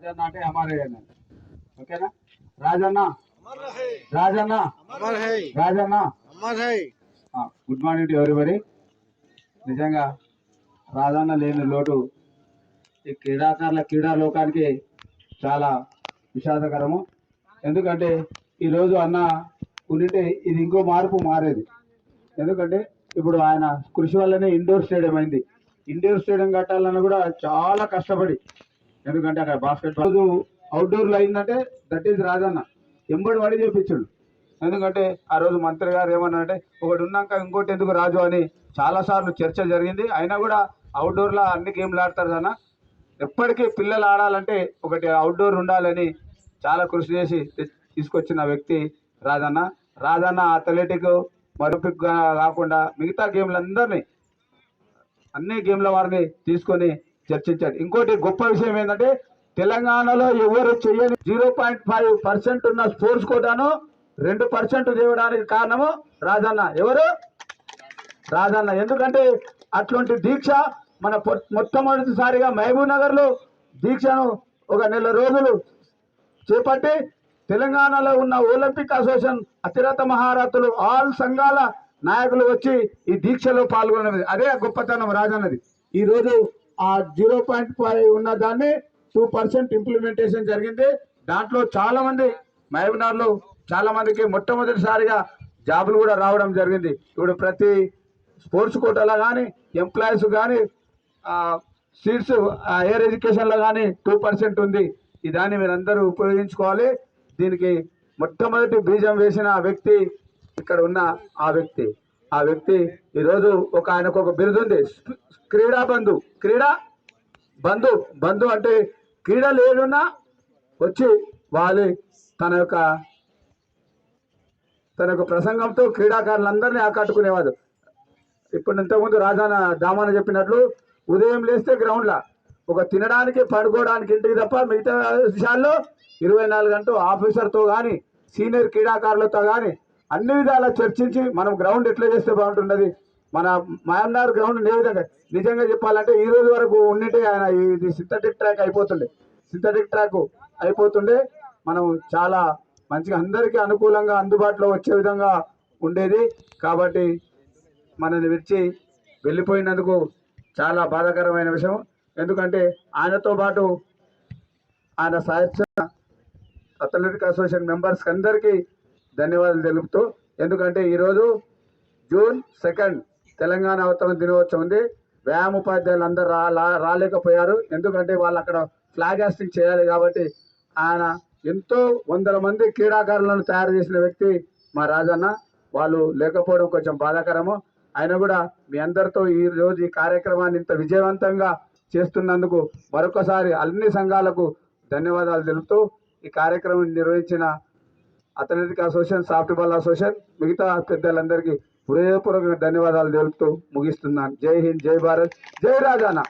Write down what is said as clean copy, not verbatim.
राजन्ना అంటే हमारे ఓకేనా Rajanna Rajanna Amar high Rajanna Amar high. Good morning to everybody. నిజంగా రాజన్న లేని లోటు ఈ క్రీడా లోకానికి చాలా విషాదకరము. ఎందుకంటే ఈరోజు అన్న ఉంటే ఇది ఇంకో మార్పు మారేది. ఎందుకంటే ఇప్పుడు ఆయన కృషి వల్లనే ఇండోర్ స్టేడియం అయింది. ఇండోర్ స్టేడియం కట్టాలన్నా కూడా చాలా కష్టపడి, ఎందుకంటే అక్కడ బాస్కెట్బాల్ అవుట్డోర్లో అయిందంటే దట్ ఈజ్ రాజన్న ఎంబడి పడి చేపించాడు. ఎందుకంటే ఆ రోజు మంత్రి గారు ఏమన్నారంటే ఒకటి ఉన్నాక ఇంకోటి ఎందుకు రాజు అని చాలాసార్లు చర్చ జరిగింది. అయినా కూడా అవుట్డోర్లో అన్ని గేమ్లు ఆడతారు అన్న. ఎప్పటికీ పిల్లలు ఆడాలంటే ఒకటి అవుట్డోర్ ఉండాలని చాలా కృషి చేసి తీసుకొచ్చిన వ్యక్తి రాజన్న. రాజన్న అథ్లెటిక్ ఒలింపిక్ కాకుండా మిగతా గేమ్లందరినీ అన్ని గేమ్ల వారిని తీసుకొని చర్చించాడు. ఇంకోటి గొప్ప విషయం ఏంటంటే తెలంగాణలో ఎవరు చేయని 0.5% ఉన్న స్పోర్ట్స్ కోటాను 2% చేయడానికి కారణము రాజన్న. ఎవరు? రాజన్న. ఎందుకంటే అట్లాంటి దీక్ష మన మొట్టమొదటిసారిగా మహబూబ్ నగర్ లో దీక్షను ఒక నెల రోజులు చేపట్టి తెలంగాణలో ఉన్న ఒలింపిక్ అసోసియేషన్ అతిరథ మహారథులు ఆల్ సంఘాల నాయకులు వచ్చి ఈ దీక్షలో పాల్గొన్నది. అదే గొప్పతనం రాజన్నది. ఈ రోజు ఆ 0.5 ఉన్న దాన్ని 2% ఇంప్లిమెంటేషన్ జరిగింది. దాంట్లో చాలా మంది మహబూబ్నగర్లో చాలా మందికి మొట్టమొదటిసారిగా జాబులు కూడా రావడం జరిగింది. ఇప్పుడు ప్రతి స్పోర్ట్స్ కోటాలో కానీ ఎంప్లాయీస్ కానీ సీట్స్ హైయర్ ఎడ్యుకేషన్లో కానీ 2% ఉంది. ఈ దాన్ని మీరందరూ ఉపయోగించుకోవాలి. దీనికి మొట్టమొదటి బీజం వేసిన వ్యక్తి ఇక్కడ ఉన్న ఆ వ్యక్తి ఈరోజు ఆయనకు ఒక బిరుదు ఉంది, క్రీడా బంధు అంటే క్రీడ లేనున్నా వచ్చి వాళ్ళు తన యొక్క ప్రసంగంతో క్రీడాకారులందరినీ ఆకట్టుకునేవాడు. ఇప్పుడు ఇంతకుముందు రాజాన దామాన చెప్పినట్లు ఉదయం లేస్తే గ్రౌండ్లో ఒక తినడానికి పడుకోవడానికి ఇంటికి తప్ప మిగతా విషయాల్లో 24 గంటలు ఆఫీసర్తో కానీ సీనియర్ క్రీడాకారులతో కానీ అన్ని విధాలా చర్చించి మనం గ్రౌండ్ ఎట్లా చేస్తే బాగుంటున్నది, మన మహబూబ్నగర్ గ్రౌండ్ ఏ విధంగా నిజంగా చెప్పాలంటే ఈ రోజు వరకు ఉన్నట్టే ఆయన ఇది సింథటిక్ ట్రాక్ అయిపోతుండే మనం చాలా మంచిగా అందరికీ అనుకూలంగా అందుబాటులో వచ్చే విధంగా ఉండేది. కాబట్టి మనల్ని విడిచి వెళ్ళిపోయినందుకు చాలా బాధాకరమైన విషయం. ఎందుకంటే ఆయనతో పాటు ఆయన సహచర అథ్లెటిక్ అసోసియేషన్ మెంబర్స్ అందరికీ ధన్యవాదాలు తెలుపుతూ, ఎందుకంటే ఈరోజు జూన్ 2 తెలంగాణ అవతరణ దినోత్సవం ఉంది. వ్యాయామ ఉపాధ్యాయులు అందరూ రాలేకపోయారు. ఎందుకంటే వాళ్ళు అక్కడ ఫ్లాగ్ హాస్టింగ్ చేయాలి. కాబట్టి ఆయన ఎంతో వందల మంది క్రీడాకారులను తయారు చేసిన వ్యక్తి మా రాజన్న. వాళ్ళు లేకపోవడం కొంచెం బాధాకరము. అయినా కూడా మీ అందరితో ఈ రోజు ఈ కార్యక్రమాన్ని ఇంత విజయవంతంగా చేస్తున్నందుకు మరొకసారి అన్ని సంఘాలకు ధన్యవాదాలు తెలుపుతూ ఈ కార్యక్రమం నిర్వహించిన అథ్లెటిక్ అసోసియేషన్, సాఫ్ట్బాల్ అసోసియేషన్, మిగతా పెద్దలందరికీ హృదయపూర్వక ధన్యవాదాలు తెలుపుతూ ముగిస్తున్నాను. జై హింద్, జై భారత్, జై రాజన్న.